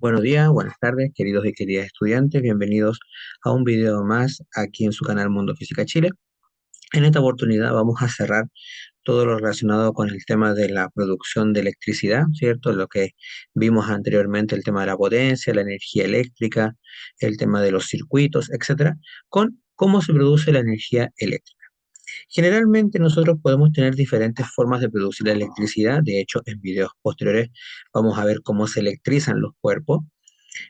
Buenos días, buenas tardes, queridos y queridas estudiantes. Bienvenidos a un video más aquí en su canal Mundo Física Chile. En esta oportunidad vamos a cerrar todo lo relacionado con el tema de la producción de electricidad, ¿cierto? Lo que vimos anteriormente, el tema de la potencia, la energía eléctrica, el tema de los circuitos, etcétera, con cómo se produce la energía eléctrica. Generalmente nosotros podemos tener diferentes formas de producir la electricidad. De hecho, en videos posteriores vamos a ver cómo se electrizan los cuerpos,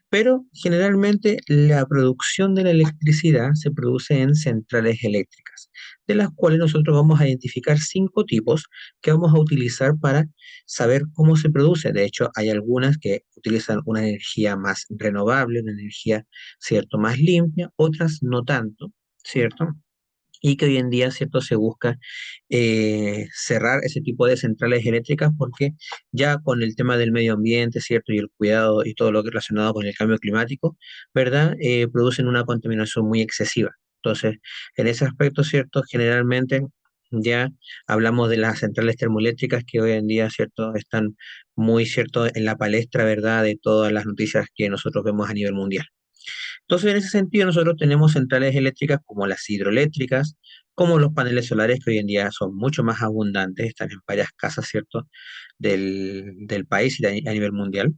pero generalmente la producción de la electricidad se produce en centrales eléctricas, de las cuales nosotros vamos a identificar cinco tipos que vamos a utilizar para saber cómo se produce. De hecho, hay algunas que utilizan una energía más renovable, una energía, ¿cierto?, más limpia, otras no tanto, ¿cierto? Y que hoy en día, ¿cierto?, se busca cerrar ese tipo de centrales eléctricas porque ya con el tema del medio ambiente, ¿cierto?, y el cuidado y todo lo que es relacionado con el cambio climático, ¿verdad?, producen una contaminación muy excesiva. Entonces, en ese aspecto, ¿cierto?, generalmente ya hablamos de las centrales termoeléctricas que hoy en día, ¿cierto?, están muy, ¿cierto?, en la palestra, ¿verdad?, de todas las noticias que nosotros vemos a nivel mundial. Entonces, en ese sentido, nosotros tenemos centrales eléctricas como las hidroeléctricas, como los paneles solares, que hoy en día son mucho más abundantes, están en varias casas, ¿cierto?, del país y a nivel mundial.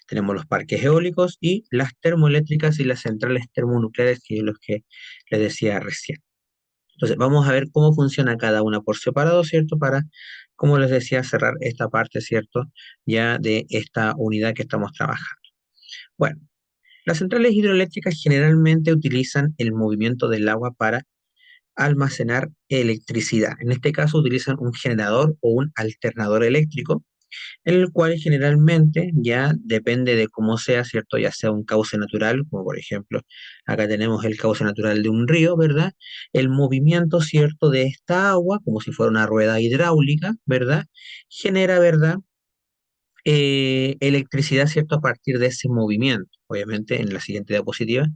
Tenemos los parques eólicos y las termoeléctricas y las centrales termonucleares, que es los que les decía recién. Entonces, vamos a ver cómo funciona cada una por separado, ¿cierto? Para, como les decía, cerrar esta parte, ¿cierto?, ya de esta unidad que estamos trabajando. Bueno, las centrales hidroeléctricas generalmente utilizan el movimiento del agua para almacenar electricidad. En este caso utilizan un generador o un alternador eléctrico, en el cual generalmente ya depende de cómo sea, ¿cierto? Ya sea un cauce natural, como por ejemplo, acá tenemos el cauce natural de un río, ¿verdad? El movimiento, ¿cierto?, de esta agua, como si fuera una rueda hidráulica, ¿verdad? Genera, ¿verdad?, electricidad, ¿cierto?, a partir de ese movimiento. Obviamente, en la siguiente diapositiva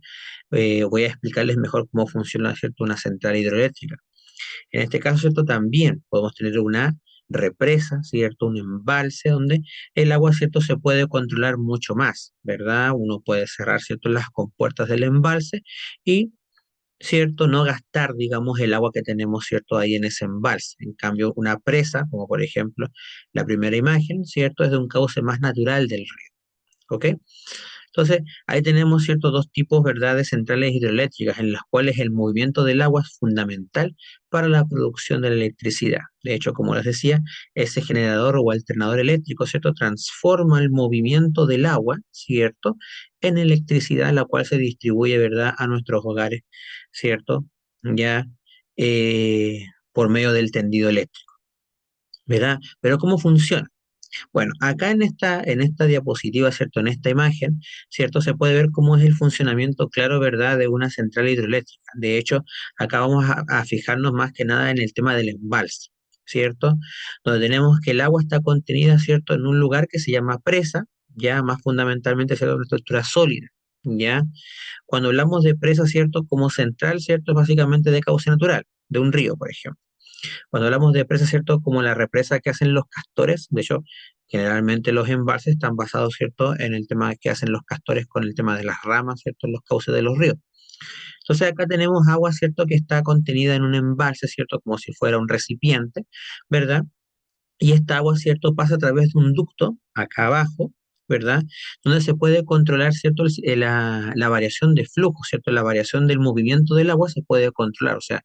voy a explicarles mejor cómo funciona, ¿cierto?, una central hidroeléctrica. En este caso, ¿cierto?, también podemos tener una represa, ¿cierto?, un embalse donde el agua, ¿cierto?, se puede controlar mucho más, ¿verdad? Uno puede cerrar, ¿cierto?, las compuertas del embalse y, ¿cierto?, no gastar, digamos, el agua que tenemos, ¿cierto?, ahí en ese embalse. En cambio, una presa, como por ejemplo la primera imagen, ¿cierto?, es de un cauce más natural del río, ¿ok? Entonces, ahí tenemos, ¿cierto?, dos tipos, ¿verdad?, de centrales hidroeléctricas, en las cuales el movimiento del agua es fundamental para la producción de la electricidad. De hecho, como les decía, ese generador o alternador eléctrico, ¿cierto?, transforma el movimiento del agua, ¿cierto?, en electricidad, la cual se distribuye, ¿verdad?, a nuestros hogares, ¿cierto?, ya por medio del tendido eléctrico, ¿verdad? Pero ¿cómo funciona? Bueno, acá en esta diapositiva, ¿cierto? En esta imagen, ¿cierto? Se puede ver cómo es el funcionamiento claro, ¿verdad?, de una central hidroeléctrica. De hecho, acá vamos a fijarnos más que nada en el tema del embalse, ¿cierto? Donde tenemos que el agua está contenida, ¿cierto?, en un lugar que se llama presa, ya más fundamentalmente, ¿cierto?, una estructura sólida, ¿ya? Cuando hablamos de presa, ¿cierto?, como central, ¿cierto?, es básicamente de cauce natural, de un río, por ejemplo. Cuando hablamos de presa, ¿cierto?, como la represa que hacen los castores, de hecho, generalmente los embalses están basados, ¿cierto?, en el tema que hacen los castores con el tema de las ramas, ¿cierto?, en los cauces de los ríos. Entonces acá tenemos agua, ¿cierto?, que está contenida en un embalse, ¿cierto?, como si fuera un recipiente, ¿verdad? Y esta agua, ¿cierto?, pasa a través de un ducto acá abajo, ¿verdad? Donde se puede controlar, ¿cierto?, la variación de flujo, ¿cierto? La variación del movimiento del agua se puede controlar, o sea,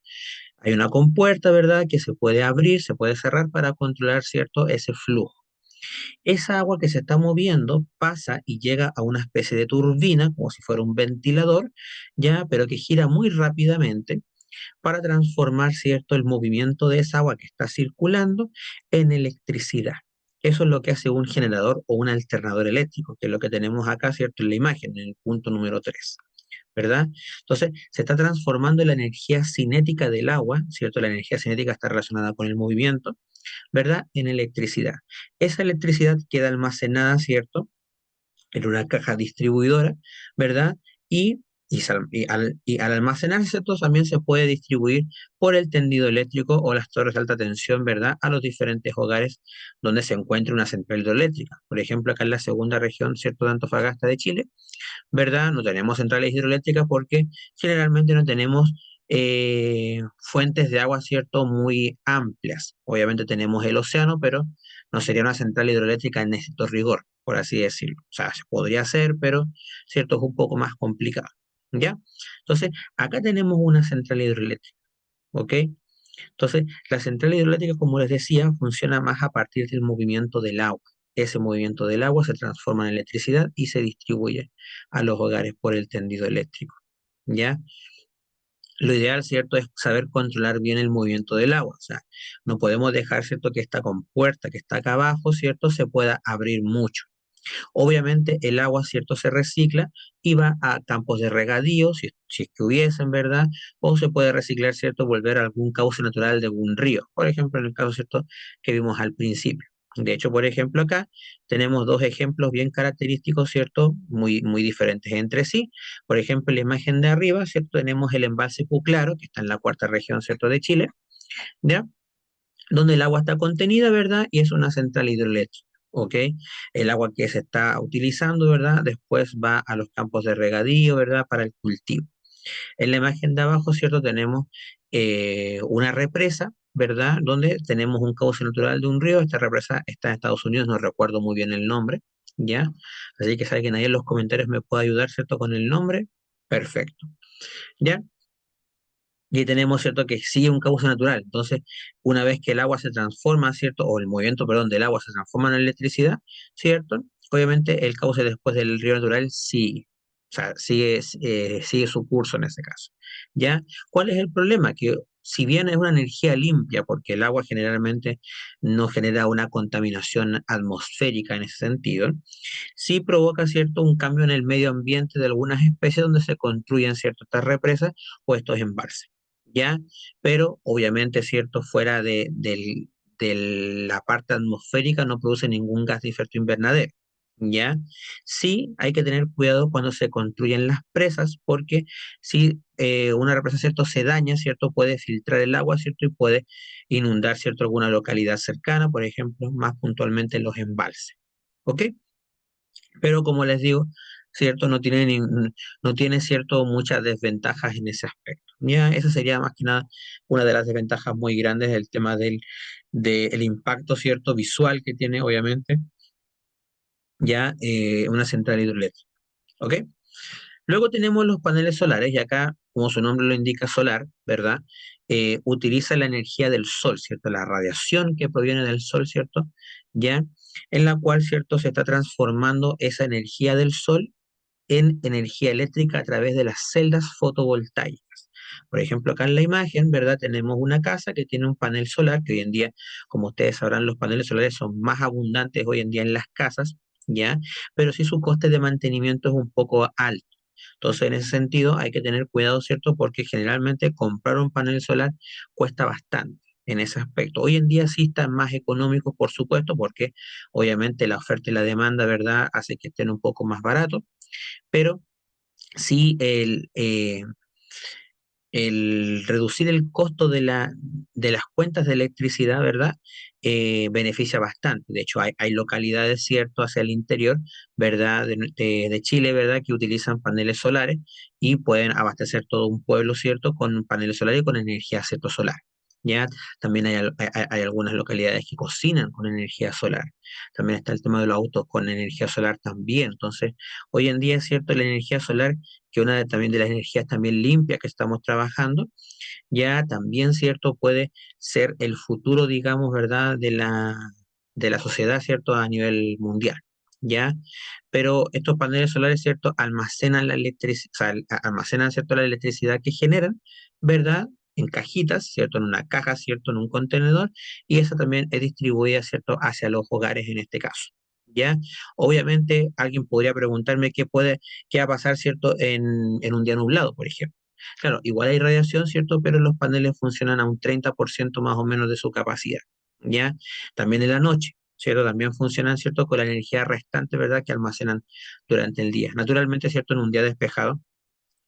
hay una compuerta, ¿verdad?, que se puede abrir, se puede cerrar para controlar, ¿cierto?, ese flujo. Esa agua que se está moviendo pasa y llega a una especie de turbina, como si fuera un ventilador, ya, pero que gira muy rápidamente para transformar, ¿cierto?, el movimiento de esa agua que está circulando en electricidad. Eso es lo que hace un generador o un alternador eléctrico, que es lo que tenemos acá, ¿cierto?, en la imagen, en el punto número 3, ¿verdad? Entonces, se está transformando la energía cinética del agua, ¿cierto? La energía cinética está relacionada con el movimiento, ¿verdad?, en electricidad. Esa electricidad queda almacenada, ¿cierto?, en una caja distribuidora, ¿verdad? Y Y al almacenarse, esto también se puede distribuir por el tendido eléctrico o las torres de alta tensión, ¿verdad? A los diferentes hogares donde se encuentre una central hidroeléctrica. Por ejemplo, acá en la segunda región, ¿cierto? De Antofagasta de Chile, ¿verdad? No tenemos centrales hidroeléctricas porque generalmente no tenemos fuentes de agua, ¿cierto? Muy amplias. Obviamente tenemos el océano, pero no sería una central hidroeléctrica en estricto rigor, por así decirlo. O sea, se podría hacer, pero, ¿cierto? Es un poco más complicado. ¿Ya? Entonces, acá tenemos una central hidroeléctrica, ¿ok? Entonces, la central hidroeléctrica, como les decía, funciona más a partir del movimiento del agua. Ese movimiento del agua se transforma en electricidad y se distribuye a los hogares por el tendido eléctrico. ¿Ya? Lo ideal, ¿cierto?, es saber controlar bien el movimiento del agua. O sea, no podemos dejar, ¿cierto?, que esta compuerta que está acá abajo, ¿cierto?, se pueda abrir mucho. Obviamente el agua, ¿cierto?, se recicla y va a campos de regadío, si es que hubiesen, ¿verdad? O se puede reciclar, ¿cierto?, volver a algún cauce natural de algún río, por ejemplo, en el caso, ¿cierto?, que vimos al principio. De hecho, por ejemplo, acá tenemos dos ejemplos bien característicos, ¿cierto?, muy, muy diferentes entre sí. Por ejemplo, en la imagen de arriba, ¿cierto?, tenemos el embalse Puclaro, que está en la cuarta región, ¿cierto?, de Chile, ¿ya? Donde el agua está contenida, ¿verdad? Y es una central hidroeléctrica, ¿ok? El agua que se está utilizando, ¿verdad? Después va a los campos de regadío, ¿verdad? Para el cultivo. En la imagen de abajo, ¿cierto? Tenemos una represa, ¿verdad? Donde tenemos un cauce natural de un río. Esta represa está en Estados Unidos, no recuerdo muy bien el nombre, ¿ya? Así que si alguien ahí en los comentarios me puede ayudar, ¿cierto? Con el nombre, perfecto, ¿ya? Y ahí tenemos, ¿cierto?, que sigue un cauce natural. Entonces, una vez que el agua se transforma, ¿cierto?, o el movimiento, perdón, del agua se transforma en electricidad, ¿cierto? Obviamente el cauce después del río natural sigue. O sea, sigue su curso en ese caso. ¿Ya? ¿Cuál es el problema? Que si bien es una energía limpia, porque el agua generalmente no genera una contaminación atmosférica en ese sentido, sí provoca, ¿cierto?, un cambio en el medio ambiente de algunas especies donde se construyen, ¿cierto?, estas represas o estos embalses. ¿Ya? Pero obviamente, ¿cierto?, fuera de la parte atmosférica no produce ningún gas de efecto invernadero. ¿Ya? Sí hay que tener cuidado cuando se construyen las presas, porque si una represa, ¿cierto?, se daña, ¿cierto?, puede filtrar el agua, ¿cierto?, y puede inundar, ¿cierto?, alguna localidad cercana, por ejemplo, más puntualmente los embalses. ¿Ok? Pero como les digo, ¿cierto? No tiene, ¿cierto?, muchas desventajas en ese aspecto. Ya, esa sería más que nada una de las desventajas muy grandes del tema del impacto, ¿cierto?, visual que tiene, obviamente, ya una central hidroeléctrica. ¿Ok? Luego tenemos los paneles solares, y acá, como su nombre lo indica, solar, ¿verdad? Utiliza la energía del sol, ¿cierto? La radiación que proviene del sol, ¿cierto? Ya, en la cual, ¿cierto?, se está transformando esa energía del sol en energía eléctrica a través de las celdas fotovoltaicas. Por ejemplo, acá en la imagen, ¿verdad? Tenemos una casa que tiene un panel solar, que hoy en día, como ustedes sabrán, los paneles solares son más abundantes hoy en día en las casas, ¿ya? Pero sí su coste de mantenimiento es un poco alto. Entonces, en ese sentido, hay que tener cuidado, ¿cierto? Porque generalmente comprar un panel solar cuesta bastante en ese aspecto. Hoy en día sí están más económicos, por supuesto, porque obviamente la oferta y la demanda, ¿verdad?, hace que estén un poco más baratos, pero sí el reducir el costo de las cuentas de electricidad, ¿verdad? Beneficia bastante. De hecho, hay localidades, ¿cierto?, hacia el interior, ¿verdad?, de Chile, ¿verdad?, que utilizan paneles solares y pueden abastecer todo un pueblo, ¿cierto?, con paneles solares y con energía, ¿cierto?, solar. ¿Ya? También hay algunas localidades que cocinan con energía solar. También está el tema de los autos con energía solar también. Entonces, hoy en día es cierto, la energía solar, que también de las energías también limpias que estamos trabajando, ya también, ¿cierto?, puede ser el futuro, digamos, ¿verdad?, de la sociedad, ¿cierto?, a nivel mundial, ¿ya? Pero estos paneles solares, ¿cierto?, almacenan la electricidad, almacenan, ¿cierto?, la electricidad que generan, ¿verdad?, en cajitas, ¿cierto?, en una caja, ¿cierto?, en un contenedor, y esa también es distribuida, ¿cierto?, hacia los hogares en este caso. ¿Ya? Obviamente alguien podría preguntarme qué va a pasar, ¿cierto?, en un día nublado, por ejemplo. Claro, igual hay radiación, ¿cierto? Pero los paneles funcionan a un 30% más o menos de su capacidad, ¿ya? También en la noche, ¿cierto? También funcionan, ¿cierto?, con la energía restante, ¿verdad?, que almacenan durante el día. Naturalmente, ¿cierto?, en un día despejado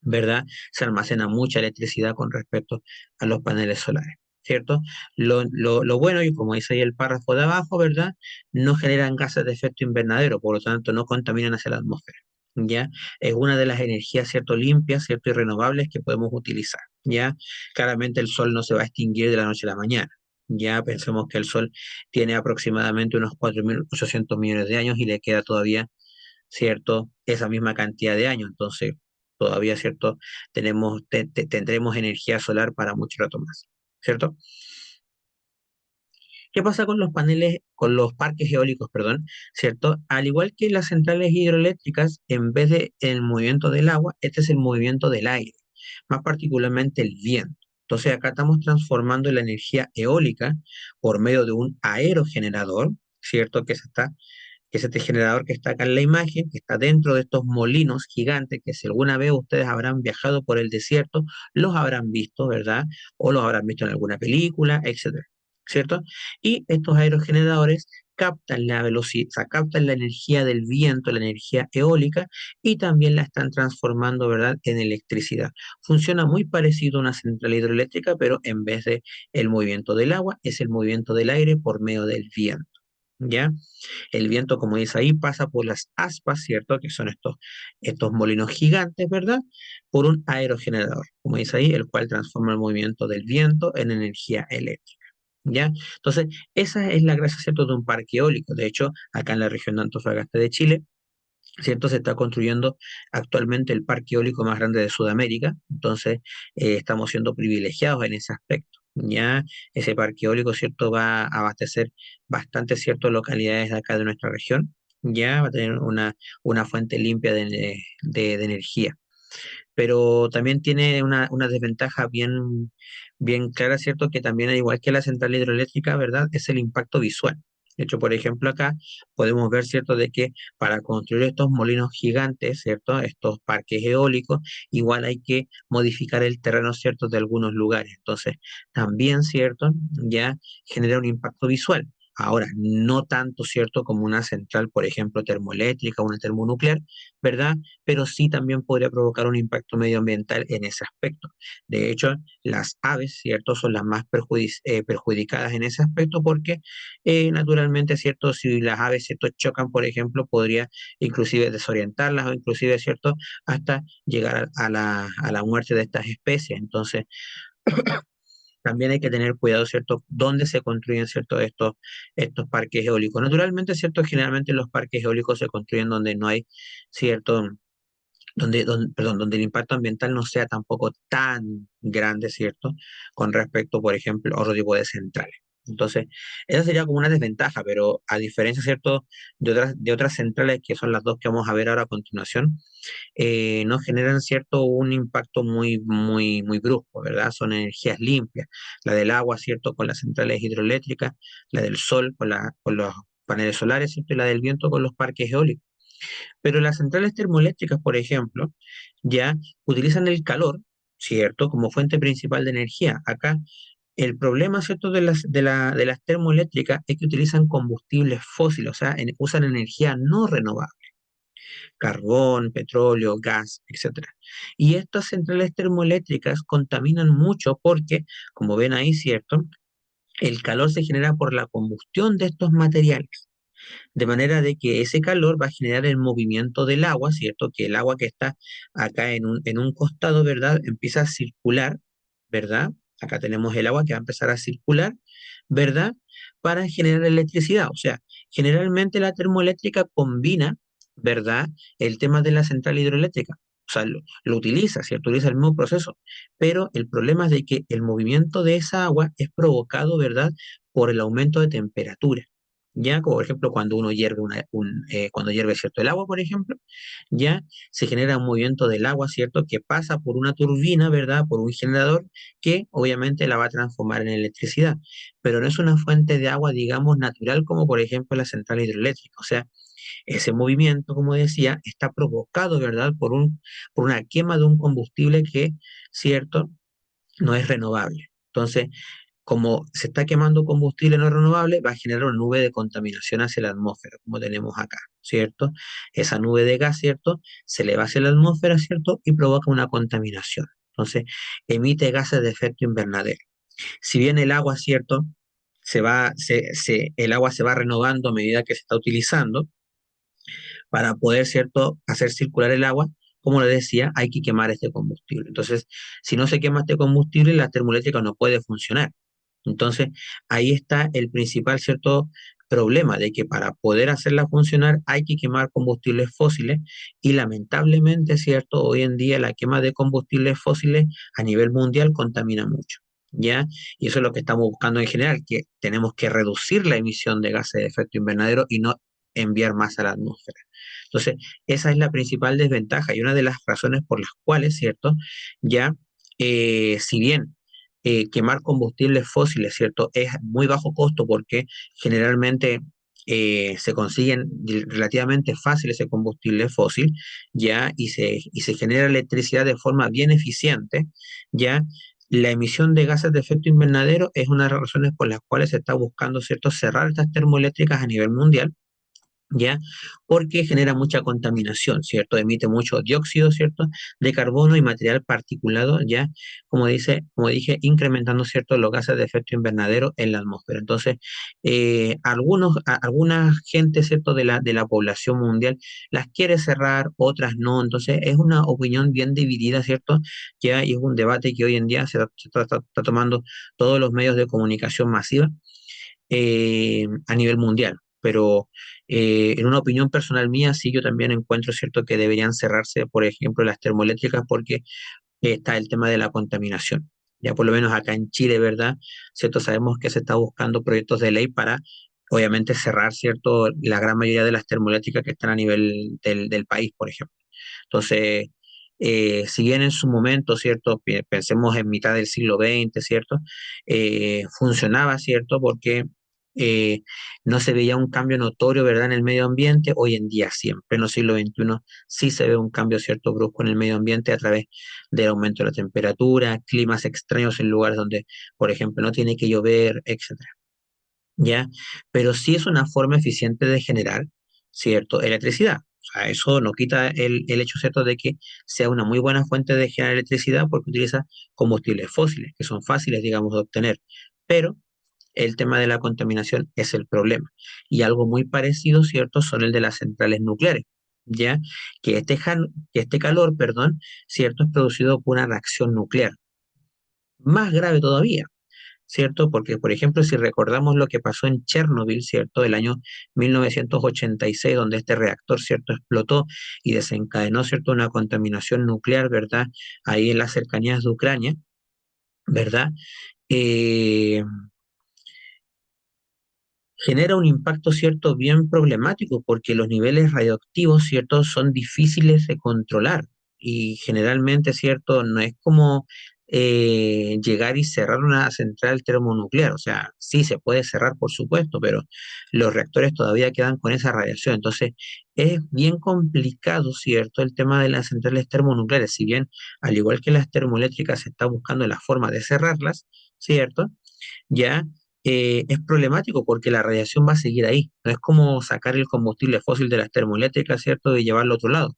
¿verdad? Se almacena mucha electricidad con respecto a los paneles solares, ¿cierto? Lo bueno, y como dice ahí el párrafo de abajo, ¿verdad? No generan gases de efecto invernadero, por lo tanto no contaminan hacia la atmósfera, ¿ya? Es una de las energías, ¿cierto? Limpias, ¿cierto? Y renovables que podemos utilizar, ¿ya? Claramente el sol no se va a extinguir de la noche a la mañana. Ya pensemos que el Sol tiene aproximadamente unos 4.800 millones de años y le queda todavía, ¿cierto? Esa misma cantidad de años. Entonces, todavía, ¿cierto? Tendremos energía solar para mucho rato más, ¿cierto? ¿Qué pasa con los paneles, con los parques eólicos, perdón? ¿Cierto? Al igual que las centrales hidroeléctricas, en vez de el movimiento del agua, este es el movimiento del aire, más particularmente el viento. Entonces, acá estamos transformando la energía eólica por medio de un aerogenerador, ¿cierto? Que es este generador que está acá en la imagen, que está dentro de estos molinos gigantes, que si alguna vez ustedes habrán viajado por el desierto, los habrán visto, ¿verdad? O los habrán visto en alguna película, etcétera, ¿cierto? Y estos aerogeneradores captan la velocidad, o sea, captan la energía del viento, la energía eólica, y también la están transformando, ¿verdad?, en electricidad. Funciona muy parecido a una central hidroeléctrica, pero en vez de el movimiento del agua, es el movimiento del aire por medio del viento. ¿Ya? El viento, como dice ahí, pasa por las aspas, ¿cierto? Que son estos molinos gigantes, ¿verdad? Por un aerogenerador, como dice ahí, el cual transforma el movimiento del viento en energía eléctrica, ¿ya? Entonces, esa es la gracia, ¿cierto?, de un parque eólico. De hecho, acá en la región de Antofagasta de Chile, ¿cierto? Se está construyendo actualmente el parque eólico más grande de Sudamérica, entonces estamos siendo privilegiados en ese aspecto. Ya ese parque eólico, ¿cierto? Va a abastecer bastante, ¿cierto?, localidades de acá de nuestra región, ya va a tener una fuente limpia de energía, pero también tiene una desventaja bien clara, ¿cierto? Que también, al igual que la central hidroeléctrica, ¿verdad? Es el impacto visual. De hecho, por ejemplo, acá podemos ver, ¿cierto?, de que para construir estos molinos gigantes, ¿cierto?, estos parques eólicos, igual hay que modificar el terreno, ¿cierto?, de algunos lugares. Entonces, también, ¿cierto?, ya genera un impacto visual. Ahora, no tanto, ¿cierto?, como una central, por ejemplo, termoeléctrica o una termonuclear, ¿verdad? Pero sí también podría provocar un impacto medioambiental en ese aspecto. De hecho, las aves, ¿cierto?, son las más perjudicadas en ese aspecto porque naturalmente, ¿cierto?, si las aves, ¿cierto?, chocan, por ejemplo, podría inclusive desorientarlas o inclusive, ¿cierto?, hasta llegar a la muerte de estas especies. Entonces, también hay que tener cuidado, ¿cierto?, dónde se construyen, ¿cierto?, estos parques eólicos. Naturalmente, ¿cierto?, generalmente los parques eólicos se construyen donde no hay, ¿cierto?, perdón, donde el impacto ambiental no sea tampoco tan grande, ¿cierto? Con respecto, por ejemplo, a otro tipo de centrales. Entonces, esa sería como una desventaja, pero a diferencia, ¿cierto?, de otras centrales, que son las dos que vamos a ver ahora a continuación, no generan, ¿cierto?, un impacto muy, muy, muy brusco, ¿verdad? Son energías limpias. La del agua, ¿cierto?, con las centrales hidroeléctricas, la del sol con los paneles solares, ¿cierto?, y la del viento con los parques eólicos. Pero las centrales termoeléctricas, por ejemplo, ya utilizan el calor, ¿cierto?, como fuente principal de energía. Acá el problema, ¿cierto?, de las termoeléctricas es que utilizan combustibles fósiles, o sea, usan energía no renovable, carbón, petróleo, gas, etcétera. Y estas centrales termoeléctricas contaminan mucho porque, como ven ahí, ¿cierto?, el calor se genera por la combustión de estos materiales. De manera de que ese calor va a generar el movimiento del agua, ¿cierto? Que el agua que está acá en un costado, ¿verdad? Empieza a circular, ¿verdad? Acá tenemos el agua que va a empezar a circular, ¿verdad? Para generar electricidad. O sea, generalmente la termoeléctrica combina, ¿verdad?, el tema de la central hidroeléctrica. O sea, lo utiliza, ¿cierto? Utiliza el mismo proceso. Pero el problema es de que el movimiento de esa agua es provocado, ¿verdad?, por el aumento de temperatura. Ya, como por ejemplo cuando uno hierve cuando hierve, ¿cierto?, el agua, por ejemplo, ya se genera un movimiento del agua, ¿cierto?, que pasa por una turbina, ¿verdad?, por un generador que obviamente la va a transformar en electricidad, pero no es una fuente de agua, digamos, natural como por ejemplo la central hidroeléctrica. O sea, ese movimiento, como decía, está provocado, ¿verdad?, por una quema de un combustible que, ¿cierto?, no es renovable. Entonces, como se está quemando combustible no renovable, va a generar una nube de contaminación hacia la atmósfera, como tenemos acá, ¿cierto? Esa nube de gas, ¿cierto? Se le va hacia la atmósfera, ¿cierto? Y provoca una contaminación. Entonces, emite gases de efecto invernadero. Si bien el agua, ¿cierto? El agua se va renovando a medida que se está utilizando, para poder, ¿cierto?, hacer circular el agua, como le decía, hay que quemar este combustible. Entonces, si no se quema este combustible, la termoeléctrica no puede funcionar. Entonces, ahí está el principal, ¿cierto?, problema de que para poder hacerla funcionar hay que quemar combustibles fósiles y lamentablemente, ¿cierto?, hoy en día la quema de combustibles fósiles a nivel mundial contamina mucho. ¿Ya? Y eso es lo que estamos buscando en general, que tenemos que reducir la emisión de gases de efecto invernadero y no enviar más a la atmósfera. Entonces, esa es la principal desventaja y una de las razones por las cuales, ¿cierto? Ya, si bien quemar combustibles fósiles, ¿cierto? Es muy bajo costo porque generalmente se consiguen relativamente fácil ese combustible fósil, ¿ya? Y se genera electricidad de forma bien eficiente, ¿ya? La emisión de gases de efecto invernadero es una de las razones por las cuales se está buscando, ¿cierto?, cerrar estas termoeléctricas a nivel mundial, ¿ya? Porque genera mucha contaminación, ¿cierto? Emite mucho dióxido, ¿cierto? De carbono y material particulado, ¿ya? Como dije, incrementando, ¿cierto?, los gases de efecto invernadero en la atmósfera. Entonces, alguna gente, ¿cierto?, de la población mundial las quiere cerrar, otras no. Entonces, es una opinión bien dividida, ¿cierto? Ya, y es un debate que hoy en día se está tomando todos los medios de comunicación masiva a nivel mundial. Pero en una opinión personal mía, sí, yo también encuentro cierto que deberían cerrarse, por ejemplo, las termoeléctricas porque está el tema de la contaminación. Ya por lo menos acá en Chile, ¿verdad? ¿Cierto? Sabemos que se está buscando proyectos de ley para, obviamente, cerrar, ¿cierto?, la gran mayoría de las termoeléctricas que están a nivel del país, por ejemplo. Entonces, si bien en su momento, ¿cierto? Pensemos en mitad del siglo XX, ¿cierto? Funcionaba, ¿cierto? Porque eh, no se veía un cambio notorio, ¿verdad?, en el medio ambiente. Hoy en día, siempre en el siglo XXI, sí se ve un cambio, ¿cierto?, brusco en el medio ambiente a través del aumento de la temperatura, climas extraños en lugares donde, por ejemplo, no tiene que llover, etcétera. ¿Ya? Pero sí es una forma eficiente de generar, ¿cierto?, electricidad. O sea, eso no quita el hecho, ¿cierto?, de que sea una muy buena fuente de generar electricidad porque utiliza combustibles fósiles, que son fáciles, digamos, de obtener. Pero el tema de la contaminación es el problema. Y algo muy parecido, ¿cierto?, son el de las centrales nucleares, ¿ya? Que este calor, perdón, ¿cierto?, es producido por una reacción nuclear. Más grave todavía, ¿cierto? Porque, por ejemplo, si recordamos lo que pasó en Chernobyl, ¿cierto? El año 1986, donde este reactor, ¿cierto?, explotó y desencadenó, ¿cierto?, una contaminación nuclear, ¿verdad? Ahí en las cercanías de Ucrania, ¿verdad? Eh, Genera un impacto, ¿cierto?, bien problemático porque los niveles radioactivos, ¿cierto?, son difíciles de controlar y generalmente, ¿cierto?, no es como llegar y cerrar una central termonuclear. O sea, sí se puede cerrar, por supuesto, pero los reactores todavía quedan con esa radiación. Entonces, es bien complicado, ¿cierto?, el tema de las centrales termonucleares. Si bien, al igual que las termoeléctricas, se está buscando la forma de cerrarlas, ¿cierto?, ya es problemático porque la radiación va a seguir ahí. No es como sacar el combustible fósil de las termoeléctricas, ¿cierto?, y llevarlo a otro lado,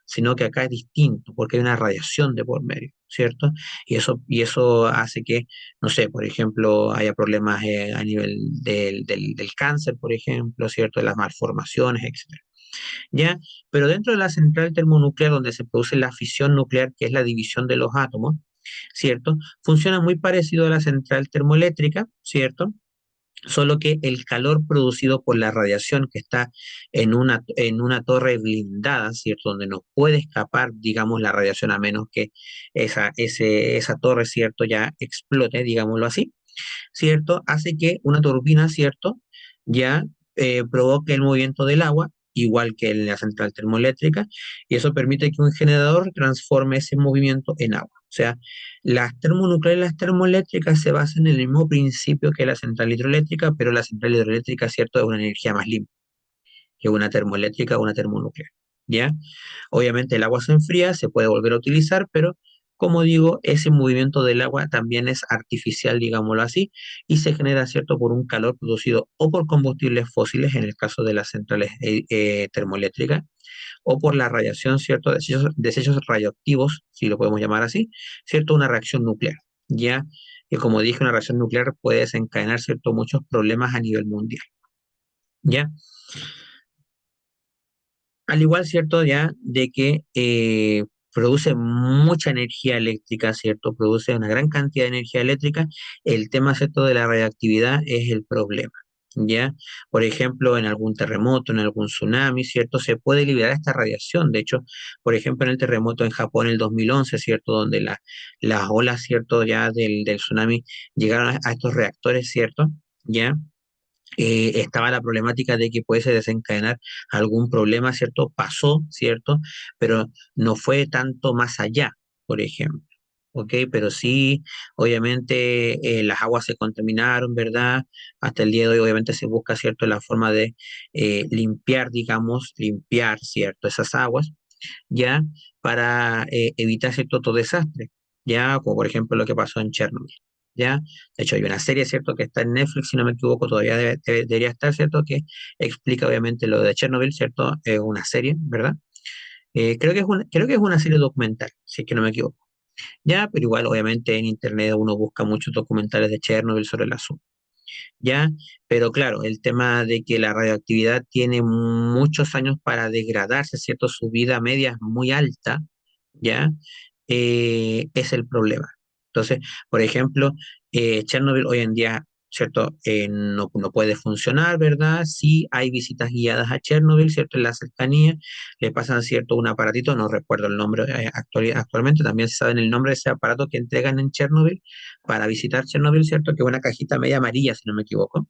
sino que acá es distinto porque hay una radiación de por medio, ¿cierto? Y eso hace que, no sé, por ejemplo, haya problemas a nivel del cáncer, por ejemplo, ¿cierto?, de las malformaciones, etcétera. ¿Ya? Pero dentro de la central termonuclear, donde se produce la fisión nuclear, que es la división de los átomos, ¿cierto? Funciona muy parecido a la central termoeléctrica, ¿cierto? Solo que el calor producido por la radiación que está en una torre blindada, ¿cierto? Donde no puede escapar, digamos, la radiación a menos que esa torre, ¿cierto?, ya explote, digámoslo así, ¿cierto? Hace que una turbina, ¿cierto?, ya provoque el movimiento del agua, igual que en la central termoeléctrica, y eso permite que un generador transforme ese movimiento en agua. O sea, las termonucleares y las termoeléctricas se basan en el mismo principio que la central hidroeléctrica, pero la central hidroeléctrica, ¿cierto?, es una energía más limpia que una termoeléctrica o una termonuclear. ¿Ya? Obviamente el agua se enfría, se puede volver a utilizar, pero como digo, ese movimiento del agua también es artificial, digámoslo así, y se genera, ¿cierto?, por un calor producido o por combustibles fósiles, en el caso de las centrales termoeléctricas, o por la radiación, ¿cierto?, desechos radioactivos, si lo podemos llamar así, ¿cierto?, una reacción nuclear, ya que como dije, una reacción nuclear puede desencadenar, ¿cierto?, muchos problemas a nivel mundial, ¿ya? Al igual, ¿cierto? Ya de que produce mucha energía eléctrica, ¿cierto? Produce una gran cantidad de energía eléctrica. El tema, ¿cierto? De la radiactividad es el problema, ¿ya? Por ejemplo, en algún terremoto, en algún tsunami, ¿cierto? Se puede liberar esta radiación. De hecho, por ejemplo, en el terremoto en Japón en el 2011, ¿cierto? Donde las olas, ¿cierto? Ya del tsunami llegaron a estos reactores, ¿cierto? ¿Ya? Estaba la problemática de que pudiese desencadenar algún problema, ¿cierto? Pasó, ¿cierto? Pero no fue tanto más allá, por ejemplo. ¿Ok? Pero sí, obviamente las aguas se contaminaron, ¿verdad? Hasta el día de hoy, obviamente se busca, ¿cierto? La forma de limpiar, digamos, limpiar, ¿cierto? Esas aguas ya para evitar cierto otro desastre, ya como por ejemplo lo que pasó en Chernobyl, ya. De hecho hay una serie, cierto, que está en Netflix, si no me equivoco, todavía debería estar, cierto, que explica obviamente lo de Chernobyl, cierto, es una serie, ¿verdad? Creo que es una serie documental, si es que no me equivoco. Ya, pero igual obviamente en internet uno busca muchos documentales de Chernobyl sobre el asunto. ¿Ya? Pero claro, el tema de que la radioactividad tiene muchos años para degradarse, ¿cierto? Su vida media es muy alta, ¿ya? Es el problema. Entonces, por ejemplo, Chernobyl hoy en día, ¿cierto? No puede funcionar, ¿verdad? Sí hay visitas guiadas a Chernobyl, ¿cierto? En la cercanía, le pasan, ¿cierto? Un aparatito, no recuerdo el nombre actualmente, también se sabe el nombre de ese aparato que entregan en Chernobyl para visitar Chernobyl, ¿cierto? Que es una cajita media amarilla, si no me equivoco.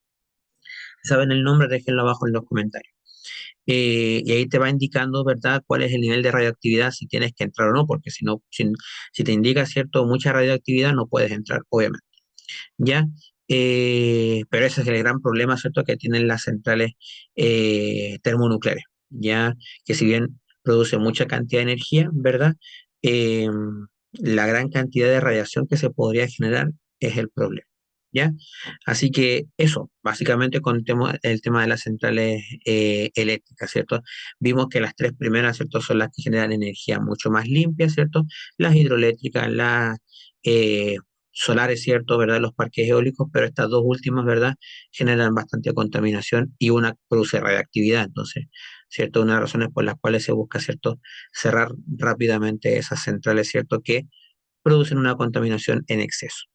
¿Saben el nombre? Déjenlo abajo en los comentarios. Y ahí te va indicando, ¿verdad?, cuál es el nivel de radioactividad, si tienes que entrar o no, porque si no, si te indica, ¿cierto?, mucha radioactividad, no puedes entrar, obviamente, ¿ya? Pero ese es el gran problema, ¿cierto?, que tienen las centrales termonucleares, ¿ya? Que si bien produce mucha cantidad de energía, ¿verdad? Eh, la gran cantidad de radiación que se podría generar es el problema, ¿ya? Así que eso, básicamente con el tema de las centrales eléctricas, ¿cierto? Vimos que las tres primeras, ¿cierto?, son las que generan energía mucho más limpia, ¿cierto? Las hidroeléctricas, las eh, solares, ¿cierto?, ¿verdad? Los parques eólicos, pero estas dos últimas, ¿verdad?, generan bastante contaminación y una produce radiactividad. Entonces, ¿cierto? Una de las razones por las cuales se busca, ¿cierto?, cerrar rápidamente esas centrales, ¿cierto?, que producen una contaminación en exceso.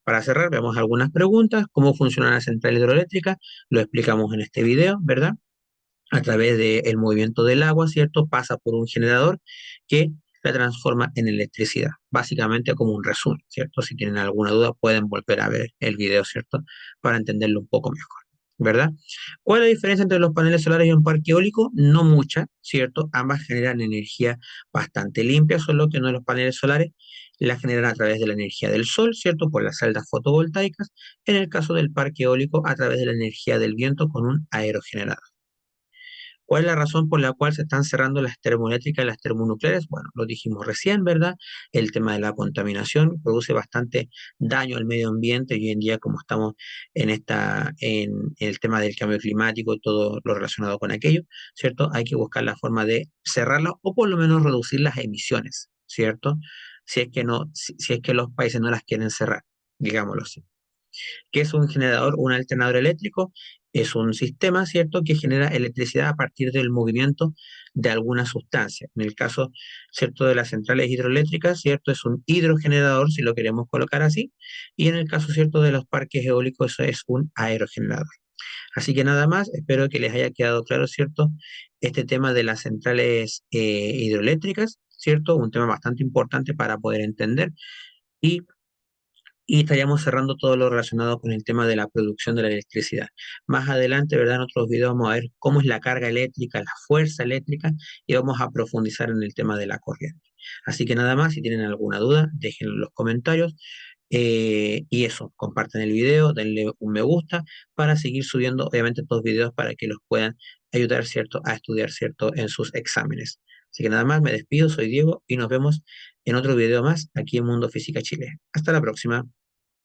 Para cerrar, veamos algunas preguntas. ¿Cómo funciona la central hidroeléctrica? Lo explicamos en este video, ¿verdad? A través del movimiento del agua, ¿cierto? Pasa por un generador que la transforma en electricidad. Básicamente como un resumen, ¿cierto? Si tienen alguna duda, pueden volver a ver el video, ¿cierto? Para entenderlo un poco mejor, ¿verdad? ¿Cuál es la diferencia entre los paneles solares y un parque eólico? No mucha, ¿cierto? Ambas generan energía bastante limpia, solo que no los paneles solares la generan a través de la energía del sol, ¿cierto? Por las celdas fotovoltaicas. En el caso del parque eólico, a través de la energía del viento con un aerogenerador. ¿Cuál es la razón por la cual se están cerrando las termoeléctricas y las termonucleares? Bueno, lo dijimos recién, ¿verdad? El tema de la contaminación produce bastante daño al medio ambiente y hoy en día, como estamos en el tema del cambio climático y todo lo relacionado con aquello, ¿cierto? Hay que buscar la forma de cerrarla o por lo menos reducir las emisiones, ¿cierto? Si es que no, si es que los países no las quieren cerrar, digámoslo así. ¿Qué es un generador? Un alternador eléctrico es un sistema, ¿cierto?, que genera electricidad a partir del movimiento de alguna sustancia. En el caso, ¿cierto?, de las centrales hidroeléctricas, ¿cierto?, es un hidrogenerador, si lo queremos colocar así, y en el caso, ¿cierto?, de los parques eólicos, eso es un aerogenerador. Así que nada más, espero que les haya quedado claro, ¿cierto?, este tema de las centrales hidroeléctricas, ¿cierto?, un tema bastante importante para poder entender. Y estaríamos cerrando todo lo relacionado con el tema de la producción de la electricidad. Más adelante, ¿verdad? En otros videos vamos a ver cómo es la carga eléctrica, la fuerza eléctrica y vamos a profundizar en el tema de la corriente. Así que nada más, si tienen alguna duda, déjenlo en los comentarios. Y eso, compartan el video, denle un me gusta para seguir subiendo, obviamente, estos videos para que los puedan ayudar, ¿cierto?, a estudiar, ¿cierto?, en sus exámenes. Así que nada más, me despido, soy Diego y nos vemos en otro video más aquí en Mundo Física Chile. Hasta la próxima.